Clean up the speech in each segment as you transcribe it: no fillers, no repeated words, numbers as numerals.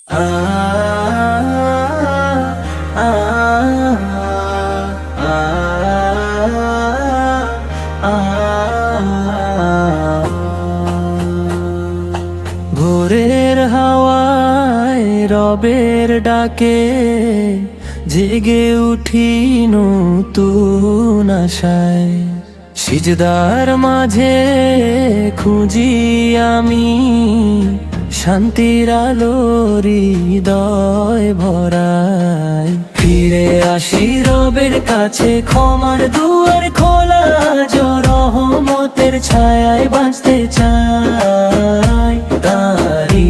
আ আ আ ভোরের হাওয়ায় রবের ডাকে জেগে উঠি নতুন আশায়। সিজদার মাঝে খুঁজি আমি শান্তির আলো হৃদয় ভরায়। ফিরে আসি রবের কাছে, ক্ষমার দুয়ার খোলা, রহমতের ছায়ায় বাঁচতে চাই। তারি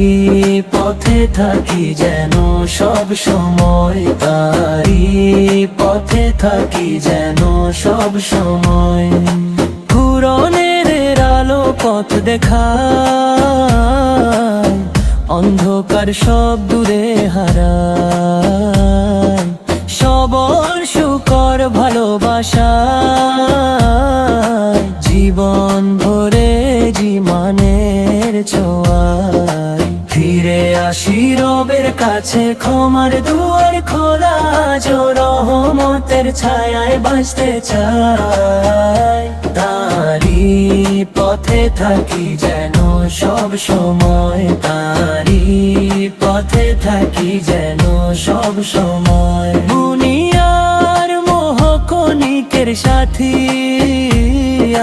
পথে থাকি যেন সব সময়, তারি পথে থাকি যেন সব সময়। পূরণের আলো পথ দেখায়, অন্ধকার সব দূরে হারায়। সবর শুকর ভালোবাসা জীবন ভরে জীবনের ছোঁয়ায়। ফিরে আসি রবের কাছে, ক্ষমার দুয়ার খোলা, রহমতের ছায়ায় বাঁচতে চাই। তারি পথে থাকি যেন সব সময়, তারি পথে থাকি যেন সব সময়। দুনিয়ার মোহকণিকের সাথী,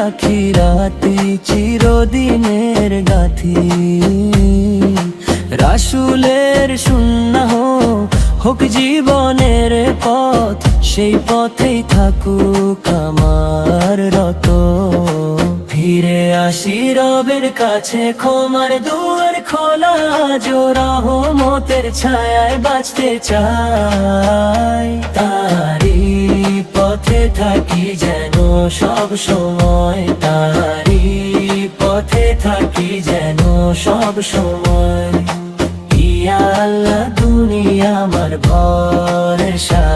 আখিরাতি চিরদিনের গাথি। রাসূলের সুন্নাহ হোক জীবনের পথ, সেই পথেই থাকুক আমার রত। ফিরে আসি রবের কাছে, ক্ষমার দুয়ার খোলা, রহমতের ছায়ায় বাঁচতে চাই। তারি পথে থাকি যেন সব সময়, তারি পথে থাকি যেন সব সময়। ইয়া আল্লাহ দুনিয়া আমার ভরসা,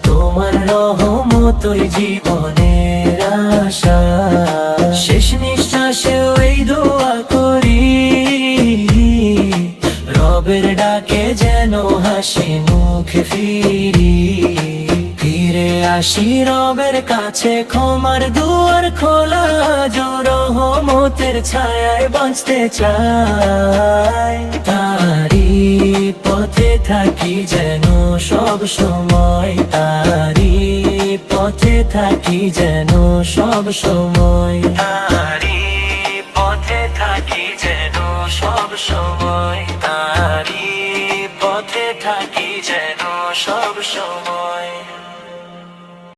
তোমার রহমতই জীবনের আশা। শেষ নিঃশ্বাসেও এই দোয়া করি, রবের ডাকে যেন হাসি মুখে ফিরি। ফিরে আসি রবের কাছে, ক্ষমার দুয়ার খোলা, রহমতের ছায়ায় বাঁচতে চাই। তারি পথে থাকি যেন সব সময়, তারি পথে থাকি যেন সব সময়, তারি পথে থাকি যেন সব সময়, তারি পথে থাকি যেন সব সময়।